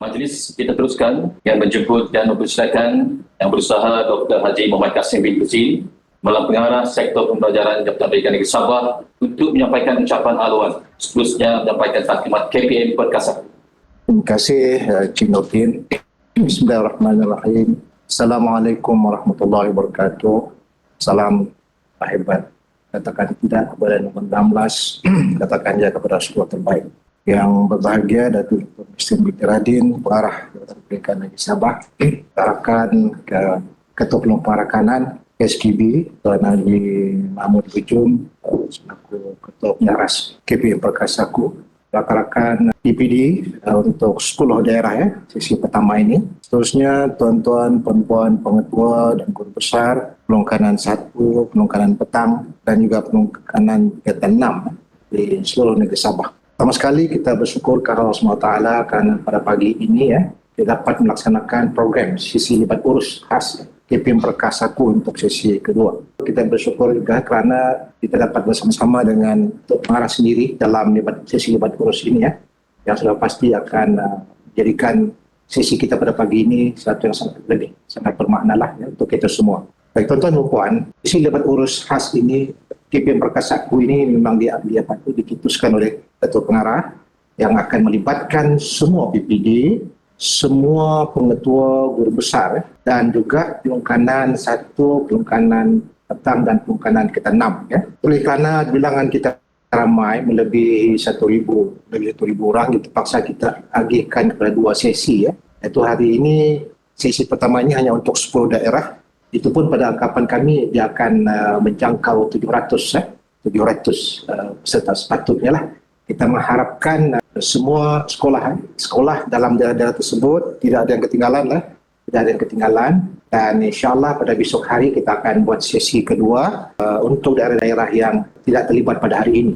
Majlis kita teruskan yang menjemput dan mempersilakan Yang Berusaha Dr. Haji Muhammad Kasim bin Hussein, Malang Pengarah Sektor Pembelajaran Jabatan Pendidikan Negeri Sabah, untuk menyampaikan ucapan haluan. Seterusnya menyampaikan taklimat KPM Perkasa. Terima kasih Cik Nordin. Bismillahirrahmanirrahim. Assalamualaikum warahmatullahi wabarakatuh. Salam hebat. Katakan tidak kepada nombor 16, katakan ya kepada sekolah terbaik. Yang berbahagia Datuk Dr. Mustin Binti Radin, Pengarah Jabatan Pendidikan Negeri Sabah, arakan ke Ketua Pelompong Rakanan SKB, Tuan Haji Mahmud Bujum, selaku Ketua Penyaras KPM Perkasaku, rakan-rakan DPD untuk 10 daerah sesi pertama ini. Seterusnya tuan-tuan, puan-puan, pengetua dan guru besar Pelongkanan 1, Pelongkanan Petang dan juga Pelongkanan Tingkatan 6 di seluruh negeri Sabah. Pertama sekali kita bersyukur kepada Allah SWT kerana pada pagi ini kita dapat melaksanakan program sesi libat urus khas KPM Perkasaku untuk sesi kedua. Kita bersyukur juga kerana kita dapat bersama-sama dengan Tok Pengarah sendiri dalam sesi libat urus ini yang sudah pasti akan menjadikan sesi kita pada pagi ini satu yang sangat bermakna untuk kita semua. Baik tuan-tuan dan puan, sesi libat urus khas ini KPM Perkasaku ini memang dia diputuskan oleh Ketua Pengarah yang akan melibatkan semua PPD, semua pengetua guru besar dan juga Pelongkanan 1, Pelongkanan Petang dan Pelongkanan Tingkatan 6. Oleh kerana bilangan kita ramai melebihi 1,000 orang, terpaksa kita agihkan kepada 2 sesi. Iaitu hari ini sesi pertama ini hanya untuk 10 daerah. Itu pun pada anggapan kami dia akan menjangkau 700 peserta sepatutnya lah. Kita mengharapkan semua sekolah dalam daerah-daerah tersebut tidak ada yang ketinggalan dan insyaAllah pada besok hari kita akan buat sesi kedua untuk daerah-daerah yang tidak terlibat pada hari ini.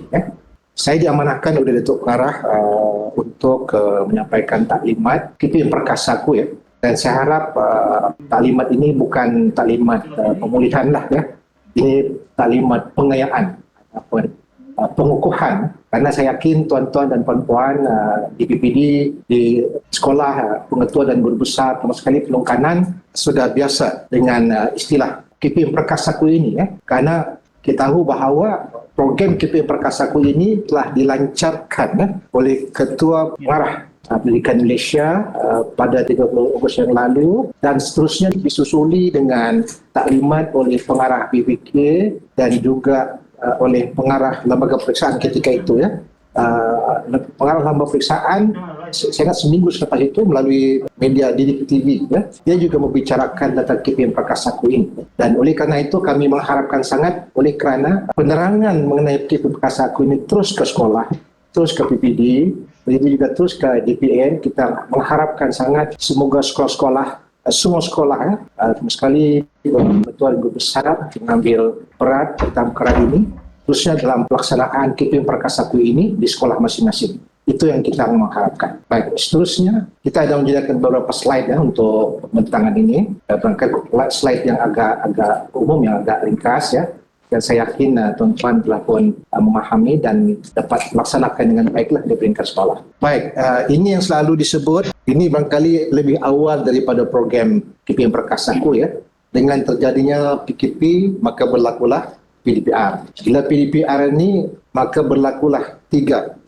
Saya diamanahkan oleh Datuk Pengarah untuk menyampaikan taklimat KPM Perkasaku dan saya harap taklimat ini bukan taklimat pemulihan ini taklimat pengayaan ataupun pengukuhan, karena saya yakin tuan-tuan dan puan-puan di PPD, di sekolah, pengetua dan guru besar, termasuk sekali Pelongkanan sudah biasa dengan istilah KPM Perkasaku ini karena kita tahu bahawa program KPM Perkasaku ini telah dilancarkan oleh Ketua Pengarah Pendidikan Malaysia pada 30 Ogos yang lalu dan seterusnya disusuli dengan taklimat oleh Pengarah BPK dan juga oleh Pengarah Lembaga Periksaan ketika itu Pengarah Lembaga Periksaan saya ingat seminggu selepas itu melalui media Didik TV dia juga membicarakan tentang KPM Perkasaku ini dan oleh kerana itu kami mengharapkan sangat oleh kerana penerangan mengenai KPM Perkasaku ini terus ke sekolah, terus ke PPD, begitu juga terus ke DPN. Kita mengharapkan sangat semoga sekolah-sekolah, semua sekolah sekali betul guru besar mengambil peran dalam perkara ini, khususnya dalam pelaksanaan KPM Perkasaku ini di sekolah masing-masing. Itu yang kita mengharapkan. Baik, seterusnya kita ada menyediakan beberapa slide untuk pembentangan ini. Berangkat slide yang agak umum, yang agak ringkas dan saya yakin tuan-tuan telah pun memahami dan dapat melaksanakan dengan baiklah di peringkat sekolah. Baik, ini yang selalu disebut, ini barangkali lebih awal daripada program KPM Perkasaku Dengan terjadinya PKP, maka berlakulah PDPR. Bila PDPR ini, maka berlakulah tiga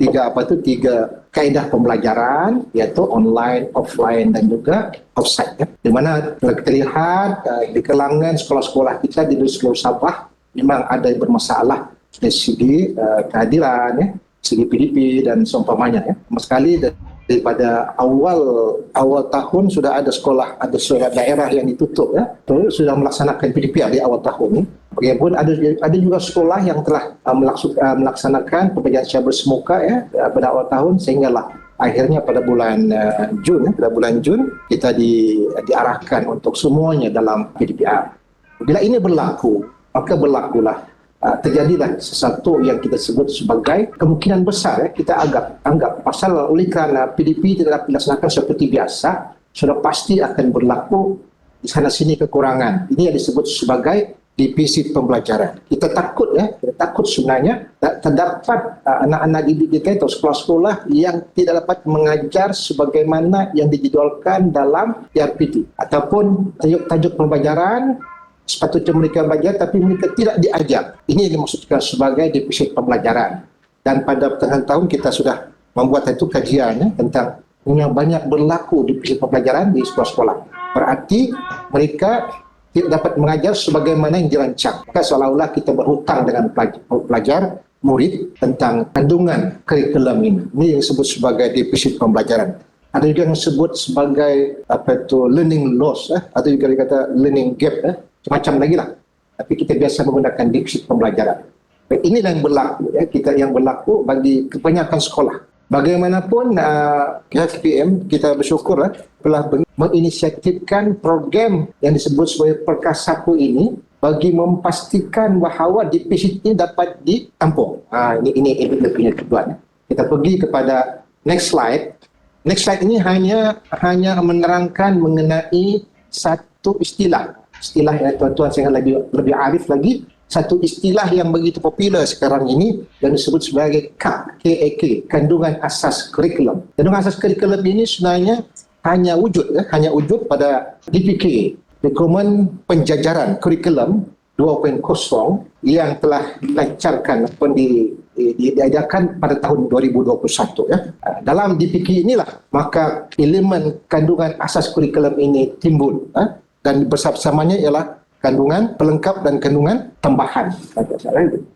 kaedah pembelajaran, iaitu online, offline dan juga offsite. Di mana kita lihat di kalangan sekolah-sekolah kita di seluruh Sabah memang ada yang bermasalah dari segi kehadiran, segi PDP dan seumpamanya. Sekali daripada awal tahun sudah ada sekolah, ada daerah yang ditutup sudah melaksanakan PDP di awal tahun. Bagaimanapun ada juga sekolah yang telah melaksanakan pembelajaran secara bersemuka pada awal tahun sehinggalah akhirnya pada bulan Jun kita diarahkan untuk semuanya dalam PDPR. Bila ini berlaku, maka berlakulah terjadilah sesuatu yang kita sebut sebagai kemungkinan besar kita anggap pasal oleh kerana PDP tidak dilaksanakan seperti biasa, sudah pasti akan berlaku di sana sini kekurangan. Ini yang disebut sebagai defisit pembelajaran. Kita takut sebenarnya terdapat anak-anak didik kita atau sekolah-sekolah yang tidak dapat mengajar sebagaimana yang dijadualkan dalam ERPT ataupun tajuk-tajuk pembelajaran sepatutnya mereka belajar tapi mereka tidak diajar. Ini yang dimaksudkan sebagai defisit pembelajaran. Dan pada pertengahan tahun kita sudah membuat itu kajiannya tentang yang banyak berlaku defisit pembelajaran di sekolah-sekolah. Berarti mereka tidak dapat mengajar sebagaimana yang dirancang. Maka seolah-olah kita berhutang dengan pelajar, murid tentang kandungan kurikulum ini. Ini yang disebut sebagai defisit pembelajaran. Ada juga yang disebut sebagai learning loss, atau juga dikata learning gap, macam lagi lah. Tapi kita biasa menggunakan defisit pembelajaran. Inilah yang berlaku, yang berlaku bagi kebanyakan sekolah. Bagaimanapun KPM kita bersyukur telah menginisiatifkan program yang disebut sebagai Perkasaku ini bagi memastikan bahawa defisit ini dapat ditampung. Ini punya tujuan. Kita pergi kepada next slide. Next slide ini hanya menerangkan mengenai satu istilah yang tuan-tuan saya lebih arif lagi. Satu istilah yang begitu popular sekarang ini yang disebut sebagai KAK, kandungan asas kurikulum. Kandungan asas kurikulum ini sebenarnya hanya wujud pada DPK, Dokumen Penjajaran Kurikulum 2.0 yang telah dilancarkan ataupun diadakan pada tahun 2021. Dalam DPK inilah maka elemen kandungan asas kurikulum ini timbul, dan bersama-samanya ialah kandungan pelengkap dan kandungan tambahan.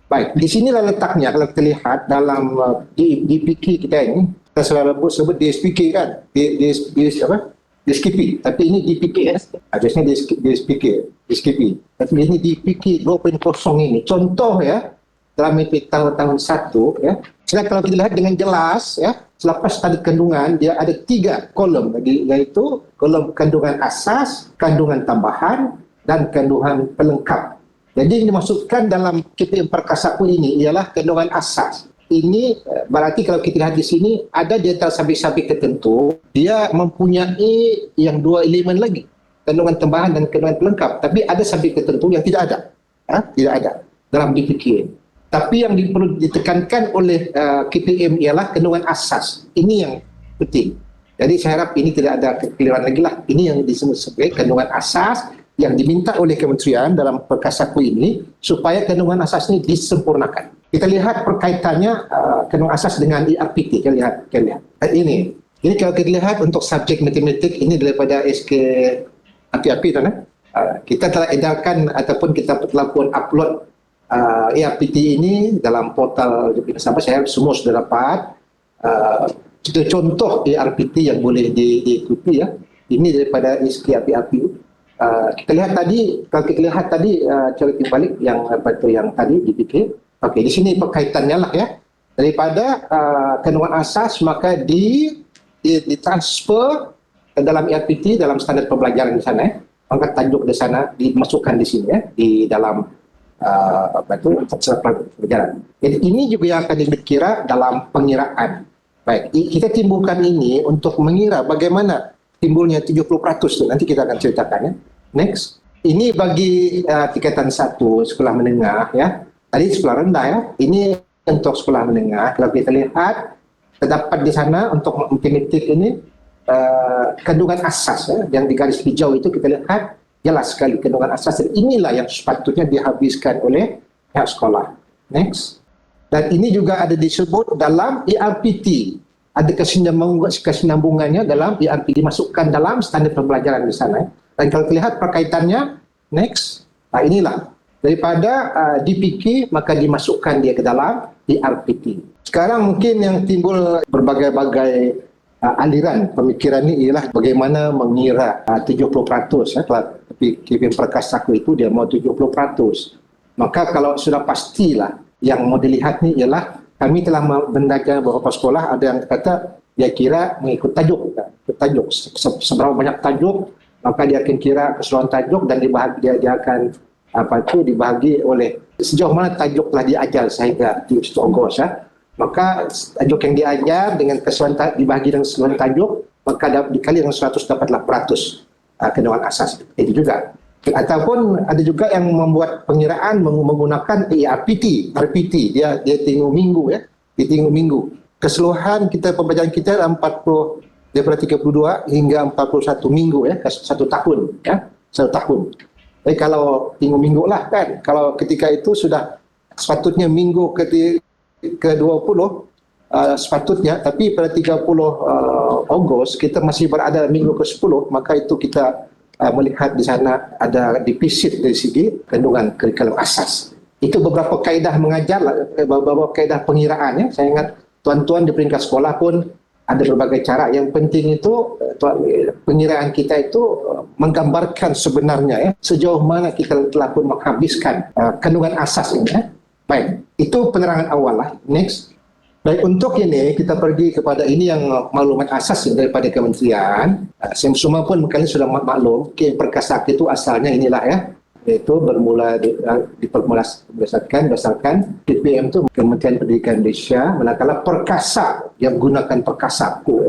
Baik, di sinilah letaknya kalau kita lihat dalam DPK kita ini, kita selalu sebut DSPK kan, DSKP, tapi ini DPK, biasanya DSKP, tapi ini DPK 2.0 ini. Contoh dalam tahun 1, sila kalau kita lihat dengan jelas selepas tadi kandungan dia ada 3 kolom lagi, iaitu kolom kandungan asas, kandungan tambahan dan kandungan pelengkap. Jadi yang dimaksudkan dalam KPM Perkasaku ini ialah kandungan asas. Ini berarti kalau kita lihat di sini ada di antara sabik-sabik tertentu dia mempunyai yang 2 elemen lagi, kandungan tambahan dan kandungan pelengkap. Tapi ada sabik tertentu yang tidak ada, tidak ada dalam DPK. Tapi yang perlu ditekankan oleh KPM ialah kandungan asas. Ini yang penting. Jadi saya harap ini tidak ada kekeliruan lagi lah. Ini yang disebut sebagai kandungan asas yang diminta oleh kementerian dalam Perkasaku ini supaya kandungan asas ini disempurnakan. Kita lihat perkaitannya kandungan asas dengan ERPT. Kita lihat. Ini. Jadi kalau kita lihat untuk subjek matematik ini daripada SK api-api kita telah edarkan ataupun kita telah pun upload ERPT ini dalam portal sampai saya semua sudah dapat. Itu contoh ERPT yang boleh diikuti Ini daripada SK api-api. Kita lihat tadi, kalau kita lihat tadi cara balik yang tadi dipikir. Okey, di sini perkaitannya lah daripada kandungan asas maka ditransfer ke dalam ERPT dalam standar pembelajaran di sana. Maka tajuk di sana dimasukkan di sini di dalam standar pembelajaran. Jadi ini juga yang akan dikira dalam pengiraan. Baik, kita timbulkan ini untuk mengira bagaimana timbulnya 70% itu. Nanti kita akan ceritakan Next. Ini bagi tingkatan 1 sekolah menengah Tadi sekolah rendah Ini untuk sekolah menengah. Kalau kita lihat terdapat di sana untuk matematik ini kandungan asas yang di garis hijau itu kita lihat jelas sekali kandungan asas. Dan inilah yang sepatutnya dihabiskan oleh pihak sekolah. Next. Dan ini juga ada disebut dalam ERPT. Ada kesinambungannya dalam ERPT dimasukkan dalam standar pembelajaran di sana. Dan kalau terlihat perkaitannya, next, inilah daripada DPK maka dimasukkan dia ke dalam ERPT. Sekarang mungkin yang timbul berbagai-bagai aliran pemikiran ini ialah bagaimana mengira 70%. Tapi KPM Perkasaku itu dia mau 70%. Maka kalau sudah pastilah yang mau dilihat ni ialah kami telah mendaga beberapa sekolah ada yang kata dia kira mengikut tajuk. Seberapa banyak tajuk maka dia akan kira keseluruhan tajuk dan dia akan dibahagi oleh sejauh mana tajuk telah diajar sehingga di Ogos. Maka tajuk yang diajar dengan keseluruhan dibahagi dengan keseluruhan tajuk maka dikali dengan 100 dapatlah peratus kandungan asas. Itu juga. Ataupun ada juga yang membuat pengiraan menggunakan RPT, dia tengok minggu ya, dia tengok minggu. Keseluruhan kita pembelajaran kita 40 daripada 32 hingga 41 minggu ya, satu tahun ya, satu tahun. Jadi kalau tengok minggu lah kan, kalau ketika itu sudah sepatutnya minggu ke-20 sepatutnya, tapi pada 30 Ogos kita masih berada minggu ke-10, maka itu kita melihat di sana ada defisit dari segi kandungan kurikulum asas. Itu beberapa kaedah mengajar, beberapa kaedah pengiraan ya. Saya ingat tuan-tuan di peringkat sekolah pun ada berbagai cara. Yang penting itu pengiraan kita itu menggambarkan sebenarnya ya, sejauh mana kita telah pun menghabiskan kandungan asas ini ya. Baik, itu penerangan awal lah. Next. Baik, untuk ini kita pergi kepada ini yang maklumat asas daripada kementerian. Semua pun mungkin sudah maklum, Perkasa itu asalnya inilah ya, yaitu bermula berdasarkan DPM itu Kementerian Pendidikan Malaysia, manakala Perkasa yang menggunakan Perkasa Ku.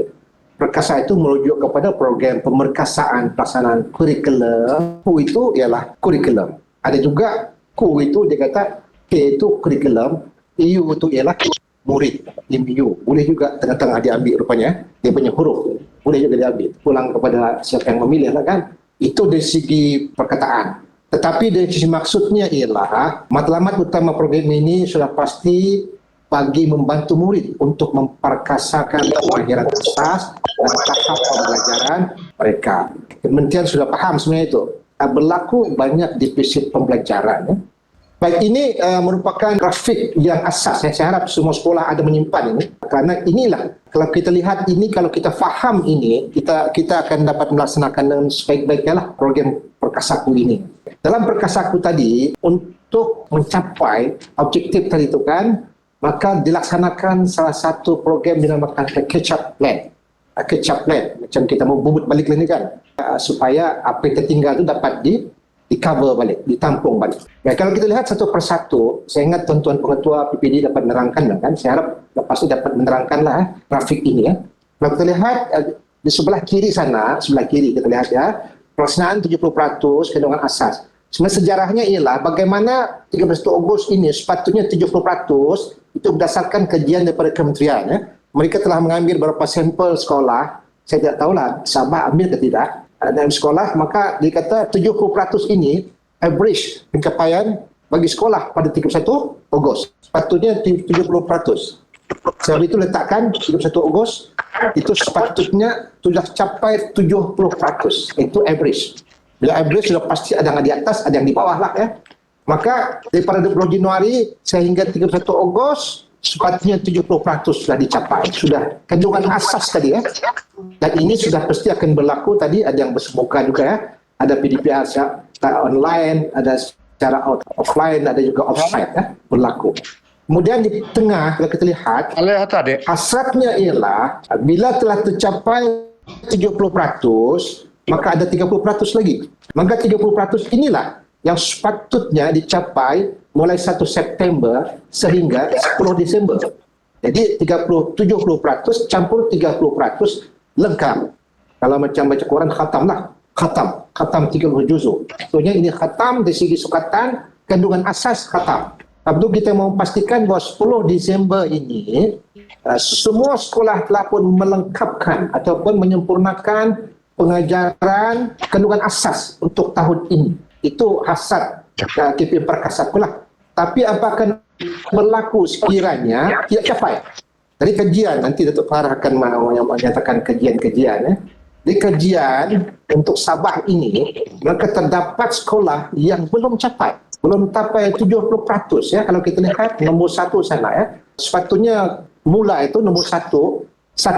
Perkasa itu merujuk kepada program pemerkasaan pelaksanaan kurikulum. Ku itu ialah kurikulum. Ada juga Ku itu dia kata K itu kurikulum, EU itu ialah murid, MU. Boleh juga tengah-tengah diambil rupanya, dia punya huruf. Boleh juga diambil. Pulang kepada siapa yang memilih lah kan. Itu dari segi perkataan. Tetapi dari sisi maksudnya ialah matlamat utama program ini sudah pasti bagi membantu murid untuk memperkasakan pemahaman asas dan tahap pembelajaran mereka. Kementerian sudah paham sebenarnya itu. Berlaku banyak defisit pembelajaran ya. Baik, ini merupakan grafik yang asas. Saya harap semua sekolah ada menyimpan ini. Kerana inilah, kalau kita lihat ini, kalau kita faham ini, kita akan dapat melaksanakan dengan sebaik-baiknya lah program Perkasaku ini. Dalam Perkasaku tadi, untuk mencapai objektif tadi itu kan, maka dilaksanakan salah satu program dinamakan catch-up plan. Catch-up plan, macam kita mau bubut balik ini kan, supaya apa yang tertinggal itu dapat di-cover balik, ditampung balik. Ya, kalau kita lihat satu persatu, saya ingat tuan-tuan pengetua PPD dapat menerangkan kan, saya harap lepas itu dapat menerangkanlah grafik ini ya. Kalau kita lihat di sebelah kiri sana, sebelah kiri kita lihat ya, pelaksanaan 70% kandungan asas. Sebenarnya sejarahnya ialah bagaimana 31 Ogos ini sepatutnya 70% itu berdasarkan kajian daripada kementerian ya. Mereka telah mengambil beberapa sampel sekolah, saya tidak tahulah Sabah ambil ke tidak, dalam sekolah, maka dikata 70% ini average pencapaian bagi sekolah pada 31 Ogos. Sepatutnya 70%. Sebab itu letakkan 31 Ogos, itu sepatutnya sudah capai 70%. Itu average. Bila average sudah pasti ada yang di atas, ada yang di bawah lah ya. Maka daripada 20 Januari sehingga 31 Ogos, sepatutnya 70% sudah dicapai. Sudah kandungan asas tadi ya. Dan ini sudah pasti akan berlaku tadi, ada yang bersemuka juga ya. Ada PDPR secara online, ada secara offline, ada juga offsite ya, berlaku. Kemudian di tengah kalau kita lihat, hasratnya ialah bila telah tercapai 70%, maka ada 30% lagi. Maka 30% inilah yang sepatutnya dicapai mulai 1 September sehingga 10 Desember. Jadi 70% campur 30% lengkap. Kalau macam baca Quran khatam lah. Khatam 30 juzuk. Maksudnya ini khatam dari segi sukatan, kandungan asas khatam. Tentu kita mau pastikan bahawa 10 Desember ini semua sekolah telah pun melengkapkan ataupun menyempurnakan pengajaran kandungan asas untuk tahun ini. Itu hasrat KPM Perkasaku lah. Tapi apakah berlaku sekiranya tidak capai? Dari kajian, nanti Datuk Farah akan menyatakan kajian-kajian ya. Di kajian untuk Sabah ini, maka terdapat sekolah yang belum capai 70% ya. Kalau kita lihat nombor 1 sana ya, sepatutnya mula itu nombor 1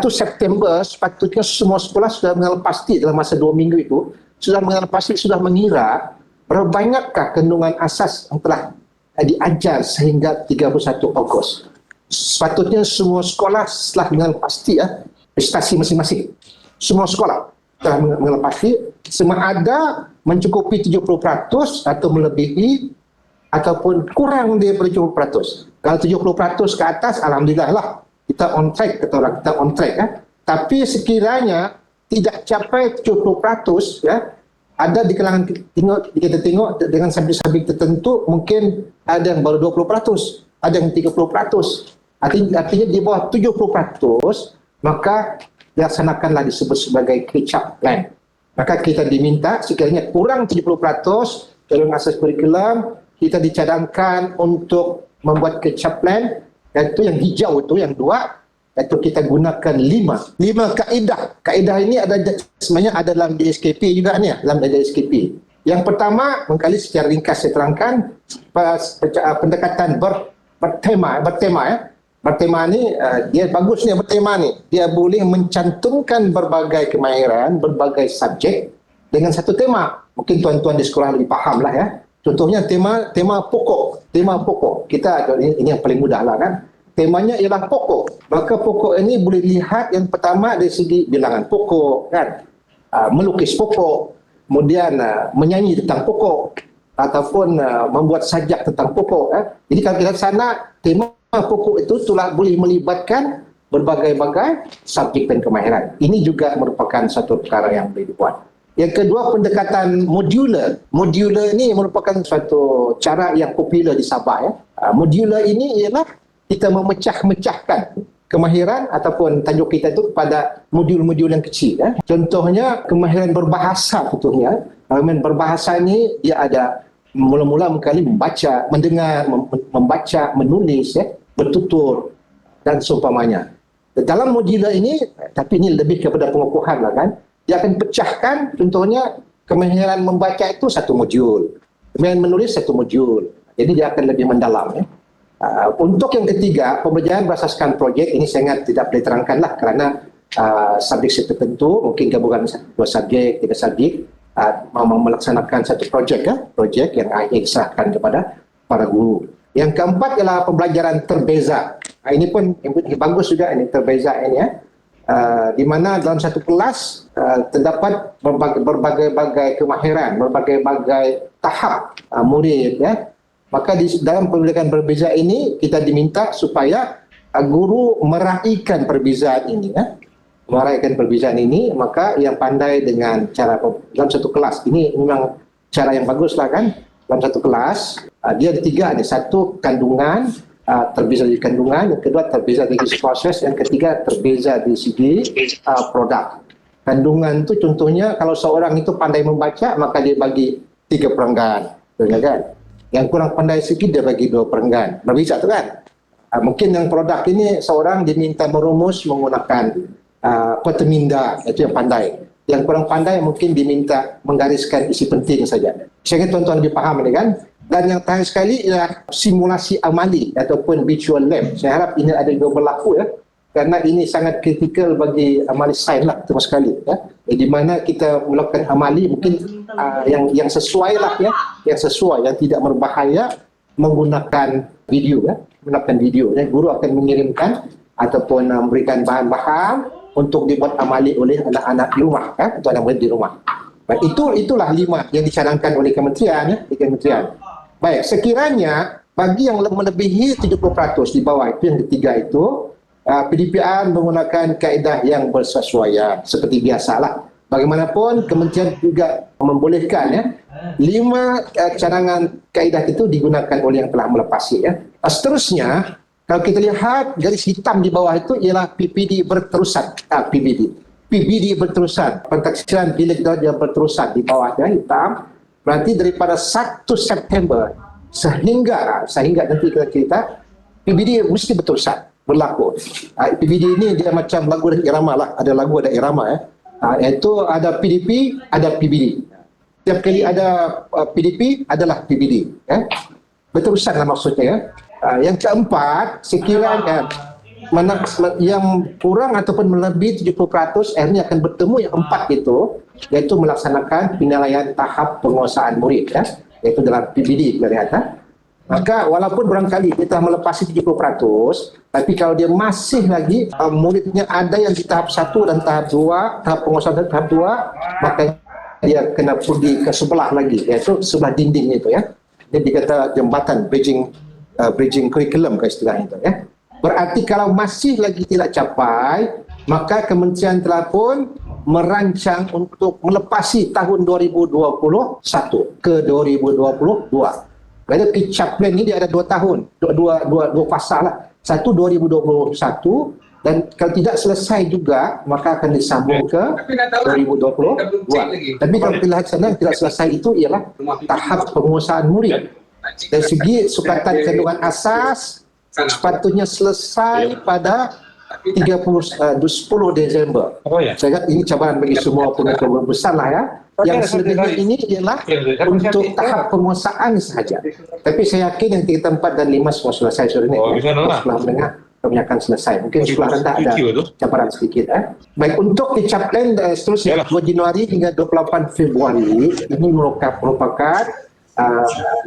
September, sepatutnya semua sekolah sudah mengenal pasti dalam masa 2 minggu itu, sudah mengenal pasti, sudah mengira berapa banyakkah kandungan asas yang telah diajar sehingga 31 Ogos. Sepatutnya semua sekolah setelah mengenal pasti ya, prestasi masing-masing. Semua sekolah telah mengenal pasti, semua ada mencukupi 70% atau melebihi ataupun kurang daripada 70%. Kalau 70% ke atas, alhamdulillah lah, kita on track, kata orang, kita on track ya. Tapi sekiranya tidak capai 70% ya, Ada di kalangan kita tengok dengan subjek-subjek tertentu mungkin ada yang baru 20%, ada yang 30%. Artinya di bawah 70%, maka dilaksanakanlah disebut sebagai catch-up plan. Maka kita diminta sekiranya kurang 70% dalam asas kurikulum, kita dicadangkan untuk membuat catch-up plan, iaitu yang hijau itu, yang 2, iaitu kita gunakan 5 kaedah. Kaedah ini sebenarnya ada dalam DSKP juga ni, dalam DSKP. Yang pertama, mengkali secara ringkas saya terangkan, pendekatan bertema. Bertema ni, dia bagus ni bertema ni. Dia boleh mencantumkan berbagai kemahiran, berbagai subjek dengan satu tema. Mungkin tuan-tuan di sekolah lebih faham lah ya. Contohnya tema pokok. Tema pokok. Ini yang paling mudah lah kan. Temanya ialah pokok. Maka pokok ini boleh lihat yang pertama dari segi bilangan pokok, kan? Melukis pokok, kemudian menyanyi tentang pokok, ataupun membuat sajak tentang pokok. Jadi kalau kita sana, tema pokok itu telah boleh melibatkan berbagai-bagai subjek dan kemahiran. Ini juga merupakan satu perkara yang boleh dibuat. Yang kedua, pendekatan modular. Modular ini merupakan suatu cara yang popular di Sabah. Ya. Modular ini ialah kita memecah-mecahkan kemahiran ataupun tajuk kita itu kepada modul-modul yang kecil. Ya. Contohnya, kemahiran berbahasa contohnya. Kemahiran berbahasa ini dia ada mula-mula mengkali membaca, mendengar, membaca, menulis, ya, bertutur dan seumpamanya. Dalam modular ini, tapi ini lebih kepada pengukuhan lah kan, dia akan pecahkan contohnya kemahiran membaca itu satu modul, kemahiran menulis satu modul. Jadi dia akan lebih mendalam. Ya. Untuk yang ketiga, pembelajaran berasaskan projek ini sangat tidak boleh terangkanlah kerana subjek tertentu, mungkin gabungan 2 subjek, 3 subjek, melaksanakan satu projek yang diserahkan kepada para guru. Yang keempat ialah pembelajaran terbeza. Ini pun yang bagus juga, ini terbeza ini ya. Di mana dalam satu kelas terdapat berbagai-bagai kemahiran, berbagai-bagai tahap murid ya. Maka dalam pembelajaran berbeza ini kita diminta supaya guru meraihkan perbezaan ini ya. Meraihkan perbezaan ini, maka yang pandai dengan cara dalam satu kelas ini memang cara yang bagus lah kan. Dalam satu kelas dia ada 3 ada. Satu, kandungan, terbeza dari kandungan. Yang kedua, terbeza dari segi proses. Yang ketiga, terbeza dari segi produk. Kandungan itu contohnya kalau seorang itu pandai membaca, maka dia bagi 3 perenggan, kan? Yang kurang pandai sikit dia bagi 2 perenggan. Berbeza tu kan? Mungkin yang produk ini seorang diminta merumus menggunakan peteminda, itu yang pandai. Yang kurang pandai mungkin diminta menggariskan isi penting saja. Saya ingin tuan-tuan lebih faham ini kan? Dan yang terakhir sekali ialah simulasi amali ataupun virtual lab. Saya harap ini ada juga berlaku ya. Kerana ini sangat kritikal bagi amali sains lah terus sekali ya. Di mana kita melakukan amali mungkin yang sesuai lah ya, yang sesuai, yang tidak berbahaya menggunakan video ya, menggunakan video. Ya. Guru akan mengirimkan ataupun memberikan bahan-bahan untuk dibuat amali oleh anak-anak di rumah ya, atau anak murid di rumah. Baik, itulah 5 yang dicanangkan oleh kementerian ya, di kementerian. Baik, sekiranya bagi yang melebihi 70% di bawah itu yang ketiga itu PDPR menggunakan kaedah yang bersesuaian seperti biasalah. Bagaimanapun kementerian juga membolehkan ya 5 cadangan kaedah itu digunakan oleh yang telah melepasi ya. Seterusnya kalau kita lihat garis hitam di bawah itu ialah PBD berterusan. PBD berterusan. Pentaksiran bilik dia berterusan di bawahnya hitam. Berarti daripada 1 September sehingga nanti kita PBD mesti berterusan berlaku. PBD ini dia macam lagu dan irama lah. Ada lagu ada irama ya. Iaitu ada PDP, ada PBD. Setiap kali ada PDP adalah PBD. Ya. Berterusan lah maksudnya ya. Yang keempat, sekiranya yang kurang ataupun melebihi 70% akhirnya akan bertemu yang 4 itu, iaitu melaksanakan penilaian tahap penguasaan murid ya. Iaitu dalam PBD kita lihat ya. Maka walaupun barangkali kita melepasi 70%, tapi kalau dia masih lagi muridnya ada yang di tahap 1 dan tahap 2, tahap penguasaan tahap 2, maka dia kena pergi ke sebelah lagi, iaitu sebelah dinding itu ya. Ini dikata jembatan bridging curriculum ke istilah itu ya. Berarti kalau masih lagi tidak capai, maka kementerian telah pun merancang untuk melepasi tahun 2021 ke 2022. Kerana pitch-up plan ni dia ada 2 tahun, dua fasa lah. Satu 2021 dan kalau tidak selesai juga maka akan disambung ke 2022. Tapi kalau kita lihat sana tidak selesai itu ialah tahap penguasaan murid. Dari segi sukatan kandungan asas sepatutnya selesai pada 10 Desember. Saya ingat ini cabaran bagi semua pengusaha besar lah ya. Yang selebihnya ini ialah untuk tahap penguasaan sahaja. Tapi saya yakin yang 3, 4 dan 5 semua selesai sore ini. Setelah mendengar kebanyakan selesai. Mungkin sekolah rendah ada cabaran sedikit. Baik, untuk pitch-up plan seterusnya 2 Januari hingga 28 Februari ini merupakan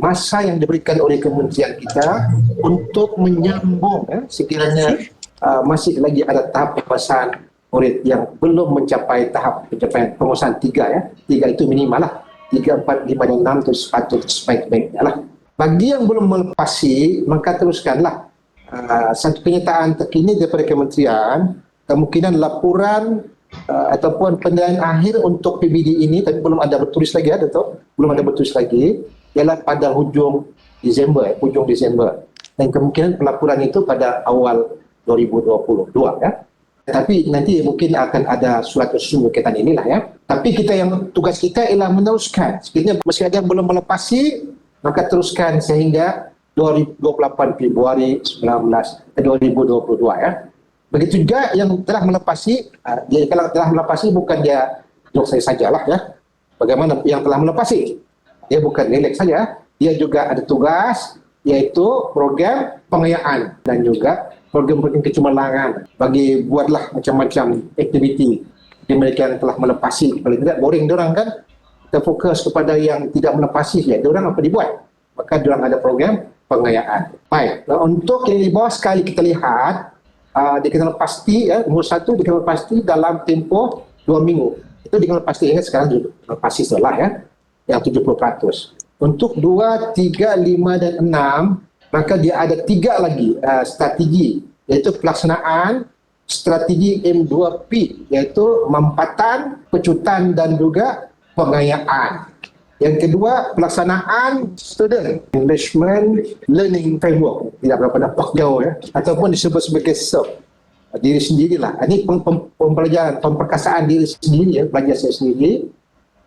masa yang diberikan oleh kementerian kita untuk menyambung sekiranya masih lagi ada tahap penguasaan murid yang belum mencapai tahap pencapaian penguasaan 3 ya. 3 itu minimal lah. 3, 4, 5 dan 6 itu sepatutnya sebaik-baiknya lah. Bagi yang belum melepasi, maka teruskanlah. Satu kenyataan terkini daripada kementerian, kemungkinan laporan ataupun penilaian akhir untuk PBD ini, tapi belum ada bertulis lagi ya, Dato', belum ada bertulis lagi, ialah pada hujung Disember. Dan kemungkinan pelaporan itu pada awal 2022 ya. Tapi nanti mungkin akan ada surat usul berkaitan inilah ya. Tapi kita yang tugas kita ialah meneruskan. Sekiranya masih ada yang belum melepasi, maka teruskan sehingga 28 Februari 2022 ya. Begitu juga yang telah melepasi, dia kalau telah melepasi bukan dia duduk saya sajalah ya. Bagaimana yang telah melepasi? Dia bukan relax saja, dia juga ada tugas iaitu program pengayaan dan juga program-program kecemerlangan bagi buatlah macam-macam aktiviti di mereka yang telah melepasi. Paling tidak boring diorang kan, kita fokus kepada yang tidak melepasi ya, diorang apa dibuat, maka diorang ada program pengayaan. Baik, untuk yang di bawah sekali kita lihat dikenal pasti ya, nomor 1 dikenal pasti dalam tempoh 2 minggu. Itu dikenal pasti, ingat sekarang juga pasti setelah ya, yang 70%. Untuk 2, 3, 5 dan 6, maka dia ada 3 lagi strategi, iaitu pelaksanaan strategi M2P, iaitu mampatan, pecutan dan juga pengayaan. Yang kedua, pelaksanaan Student Engagement Learning Framework, tidak berapa dapat jauh ya, ataupun disebut sebagai SERF, diri sendirilah. Ini pembelajaran, pemperkasaan diri sendiri ya, belajar saya sendiri.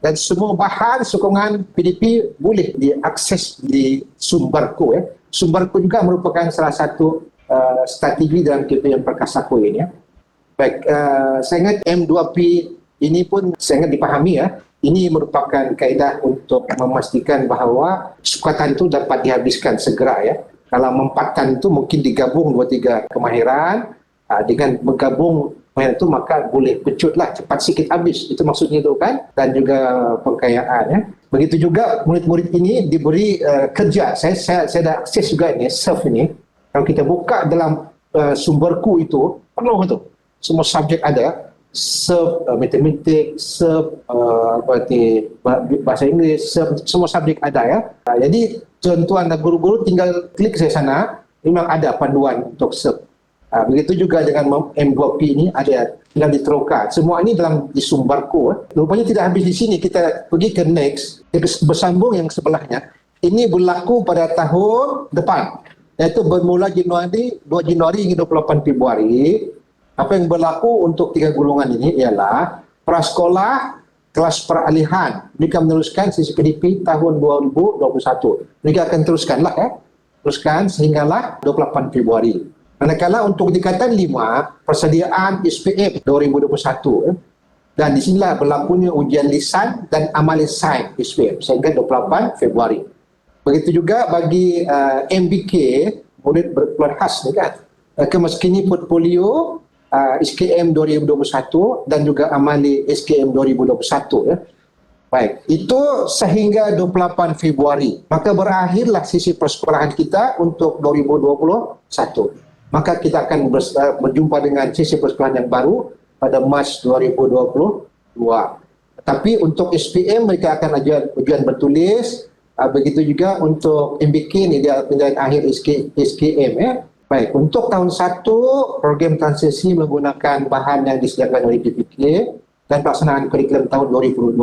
Dan semua bahan sokongan PDP boleh diakses di Sumberku ya. Sumberku juga merupakan salah satu strategi dalam KPM Perkasaku ini ya. Baik, saya ingat M2P ini pun saya ingat dipahami ya. Ini merupakan kaedah untuk memastikan bahawa sukatan itu dapat dihabiskan segera ya. Kalau mempatan itu mungkin digabung 2-3 kemahiran, dengan menggabung kemahiran itu maka boleh pecutlah cepat sikit habis. Itu maksudnya itu kan, dan juga pengkayaan ya. Begitu juga murid-murid ini diberi kerja. Saya ada akses juga ini SERF ini. Kalau kita buka dalam Sumberku itu penuh itu. Semua subjek ada. SERF matematik, SERF bahasa Inggeris, SERF, semua subjek ada ya. Jadi tuan-tuan dan guru-guru tinggal klik saya sana, memang ada panduan untuk SERF. Begitu juga dengan M2P ini ada, tinggal diterokan. Semua ini dalam di Sumberku. Rupanya tidak habis di sini, kita pergi ke next, bersambung yang sebelahnya. Ini berlaku pada tahun depan, iaitu bermula 2 Januari hingga 28 Februari. Apa yang berlaku untuk 3 golongan ini ialah prasekolah kelas peralihan. Mereka meneruskan sisi PDP tahun 2021. Mereka akan teruskanlah ya. Teruskan sehinggalah 28 Februari. Manakala untuk tingkatan 5, persediaan SPM 2021 dan di sinilah berlakunya ujian lisan dan amal lisan SPM sehingga 28 Februari. Begitu juga bagi MBK, murid berkeluarga khas ni kan. Kemaskini portfolio SKM 2021 dan juga amali SKM 2021 ya. Baik, itu sehingga 28 Februari. Maka berakhirlah sisi persekolahan kita untuk 2021. Maka kita akan berjumpa dengan sisi persekolahan yang baru pada Mac 2022. Tapi untuk SPM mereka akan ajar ujian bertulis. Begitu juga untuk MBK ini dia penilaian akhir SKM ya. Baik, untuk tahun 1 program transisi menggunakan bahan yang disediakan oleh PPK. dan pelaksanaan kurikulum tahun 2022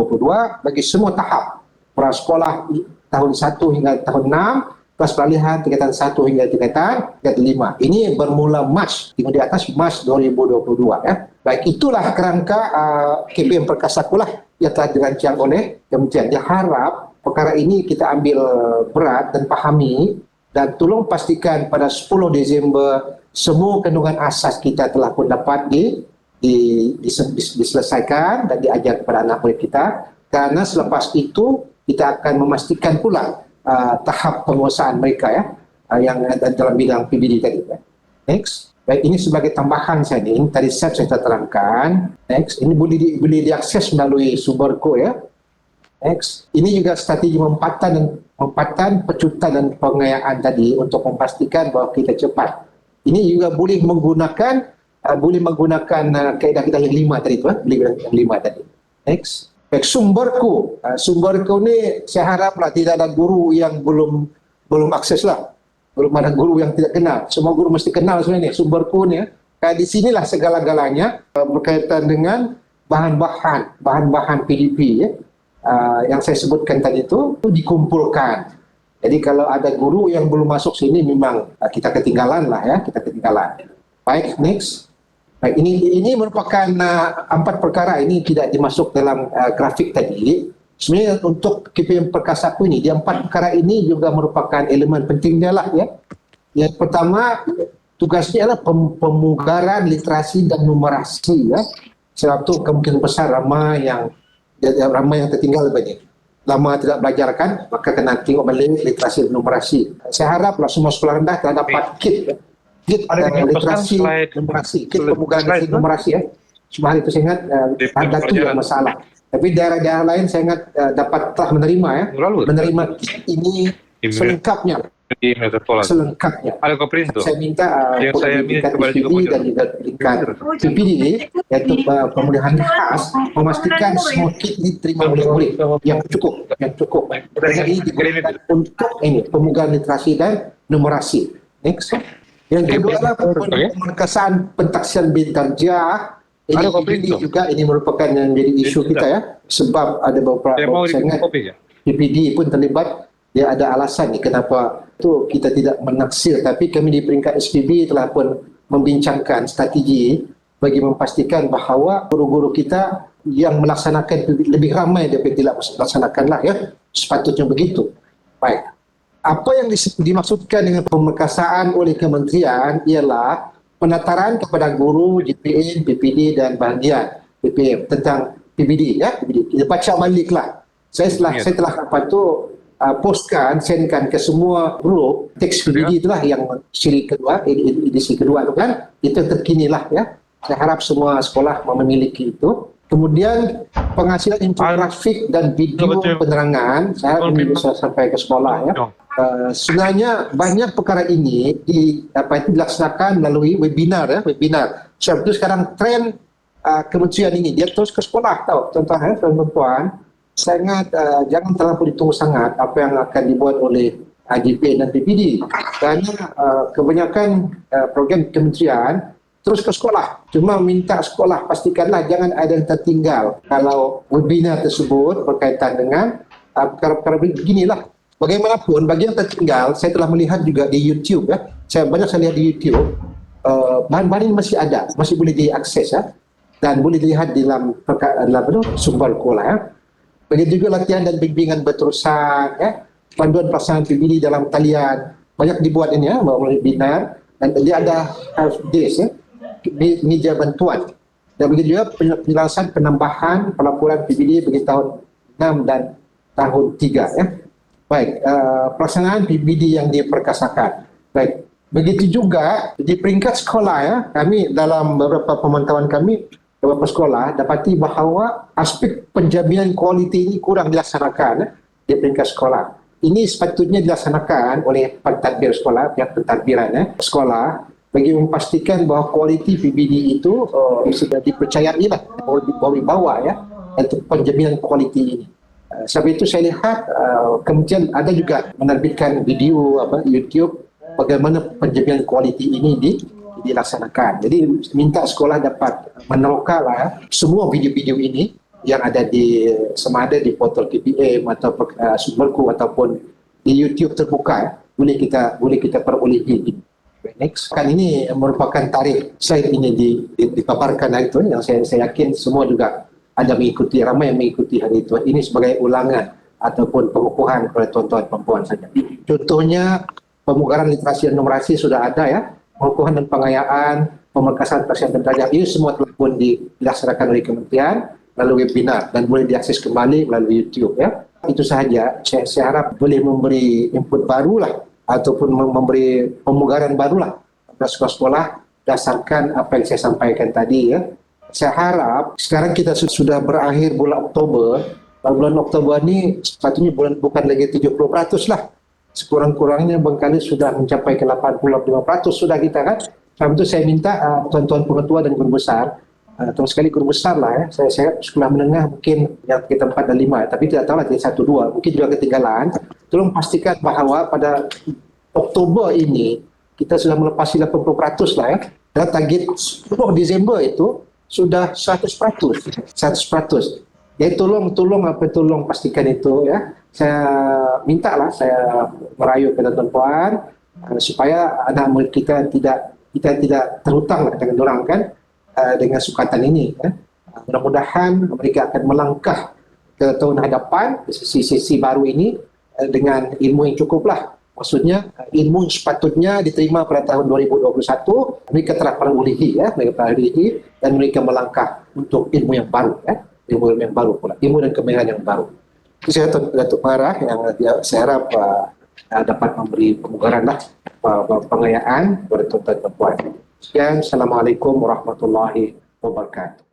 bagi semua tahap prasekolah tahun 1 hingga tahun 6, kelas peralihan tingkatan 1 hingga tingkatan 5. Ini bermula Mac, tengok di atas Mac 2022 ya. Baik, itulah kerangka KPM Perkasakulah yang telah dirancang oleh Kementerian. Dia harap perkara ini kita ambil berat dan pahami, dan tolong pastikan pada 10 Disember semua kandungan asas kita telah pun dapat diselesaikan dan diajar kepada anak murid kita, karena selepas itu kita akan memastikan pula tahap penguasaan mereka ya, yang ada dalam bidang PBD tadi ya. Next. Baik, ini sebagai tambahan saya ni, tadi saya terangkan. Next, ini boleh diakses melalui Sumberko ya. Next, ini juga strategi mempatan, pecutan dan pengayaan tadi untuk memastikan bahawa kita cepat. Ini juga boleh menggunakan kaedah-kaedah yang 5 tadi tu, yang 5 tadi. Next. Baik, Sumberko. Sumberko ni saya haraplah tidak ada guru yang belum akses lah. Belum ada guru yang tidak kenal. Semua guru mesti kenal sebenarnya Sumberko ni. Di sinilah segala-galanya berkaitan dengan bahan-bahan PDP ya. Yang saya sebutkan tadi itu dikumpulkan. Jadi kalau ada guru yang belum masuk sini memang kita ketinggalan lah ya, kita ketinggalan. Baik, next. Baik, ini merupakan 4 perkara ini tidak dimasuk dalam grafik tadi. Sebenarnya untuk KPM Perkasaku ini, di 4 perkara ini juga merupakan elemen pentingnya lah ya. Yang pertama, tugasnya adalah pemugaran literasi dan numerasi ya. Sebab itu kemungkinan besar ramai yang tertinggal banyak. Lama tidak belajar kan, maka kena tengok balik literasi dan numerasi. Saya haraplah semua sekolah rendah telah dapat kit ya. Kit literasi numerasi, kit pemugaran literasi numerasi ya. Cuma hari itu saya ingat ada tu yang masalah. Tapi daerah-daerah lain saya ingat telah menerima ya, menerima kit ini selengkapnya. Ada koprinto. Saya minta tingkat PPD dan juga tingkat PPD yaitu pemulihan khas memastikan semua kit diterima oleh murid yang cukup. Kerana ini digunakan untuk pemugaran literasi dan numerasi. Next. Yang kedua adalah pemerkasaan pentaksian bintarjah. Ini juga ini merupakan yang menjadi isu kita ya, sebab ada beberapa saya ingat PPD pun terlibat. Dia ada alasan ni kenapa tu kita tidak menaksir, tapi kami di peringkat SPB telah pun membincangkan strategi bagi memastikan bahawa guru-guru kita yang melaksanakan lebih ramai daripada tidak melaksanakanlah ya, sepatutnya begitu. Baik. Apa yang dimaksudkan dengan pemerkasaan oleh kementerian ialah penataran kepada guru, JPN, PPD dan bahagian PPM tentang PBD ya, PBD. Kita baca baliklah. Saya telah postkan, sendkan ke semua grup teks PBD itulah yang siri kedua, edisi kedua itu kan, itu terkini lah ya. Saya harap semua sekolah memiliki itu. Kemudian penghasilan infografik dan video penerangan, saya bisa sampai ke sekolah ya. Sebenarnya banyak perkara ini dilaksanakan melalui webinar ya, webinar. Sebab itu sekarang tren kementerian ini dia terus ke sekolah tahu. Contoh ya, tuan-tuan, saya ingat jangan terlalu ditunggu sangat apa yang akan dibuat oleh JPN dan PPD, kerana kebanyakan program kementerian terus ke sekolah. Cuma minta sekolah pastikanlah jangan ada yang tertinggal kalau webinar tersebut berkaitan dengan perkara-perkara beginilah. Bagaimanapun bagi yang tertinggal, saya telah melihat juga di YouTube ya. Saya lihat di YouTube bahan-bahan ini masih ada, masih boleh diakses ya, dan boleh dilihat di dalam Sumberko lah ya. Begitu juga latihan dan bimbingan berterusan ya, panduan pelaksanaan PBD dalam talian banyak dibuat ini ya, melalui webinar, dan dia ada help desk ya, meja bantuan, dan begitu juga penjelasan penambahan pelaporan PBD bagi tahun 6 dan tahun 3 ya. Baik, pelaksanaan PBD yang diperkasakan. Baik, begitu juga di peringkat sekolah ya, kami dalam beberapa pemantauan kami beberapa sekolah dapati bahawa aspek penjaminan kualiti ini kurang dilaksanakan di peringkat sekolah. Ini sepatutnya dilaksanakan oleh pentadbir sekolah, pihak pentadbiran sekolah, bagi memastikan bahawa kualiti PBD itu sudah dipercayai lah oleh bawah ya, untuk penjaminan kualiti ini. Sebab itu saya lihat kemudian ada juga menerbitkan video YouTube bagaimana penjaminan kualiti ini dilaksanakan. Jadi minta sekolah dapat meneroka lah semua video-video ini yang ada di sama ada di portal KPM atau Sumberku ataupun di YouTube terbuka. Boleh kita perolehi. Next, kan ini merupakan tarikh slide ini dipaparkan hari itu yang saya yakin semua juga ada mengikuti, ramai yang mengikuti hari itu. Ini sebagai ulangan ataupun pengukuhan kepada tuan-tuan dan puan saja. Contohnya pemugaran literasi dan numerasi sudah ada ya, pengukuhan dan pengayaan, pemberkasan persiapan belajar ini semua telah pun dilaksanakan oleh kementerian melalui webinar dan boleh diakses kembali melalui YouTube ya. Itu sahaja. Saya harap boleh memberi input barulah ataupun memberi pemugaran barulah pada sekolah-sekolah dasarkan apa yang saya sampaikan tadi ya. Saya harap sekarang kita sudah berakhir bulan Oktober. Bulan Oktober ini sepatutnya bukan lagi 70% lah. Sekurang-kurangnya barangkali sudah mencapai ke 85% sudah kita kan. Sebab itu saya minta tuan-tuan pengetua dan guru besar, terus sekali guru besar lah ya, saya sekolah menengah mungkin yang kita 4 dan 5, tapi tidak tahu lah jadi 1, 2, mungkin juga ketinggalan. Tolong pastikan bahawa pada Oktober ini kita sudah melepasi 80% lah ya. Dan target 10 Disember itu sudah 100%. Jadi tolong pastikan itu ya. Saya mintalah, saya merayu kepada tuan-puan supaya anak murid kita tidak terhutang dengan orang kan dengan sukatan ini ya. Mudah-mudahan mereka akan melangkah ke tahun hadapan sesi baru ini dengan ilmu yang cukuplah. Maksudnya ilmu sepatutnya diterima pada tahun 2021 mereka telah perolehi ya, dan mereka melangkah untuk ilmu yang baru ya. Ilmu yang baru pula, ilmu dan kemahiran yang baru. Saya Datuk Pengarah yang saya harap dapat memberi pemugaran lah, pengayaan kepada tuan-tuan dan puan. Sekian, Assalamualaikum warahmatullahi wabarakatuh.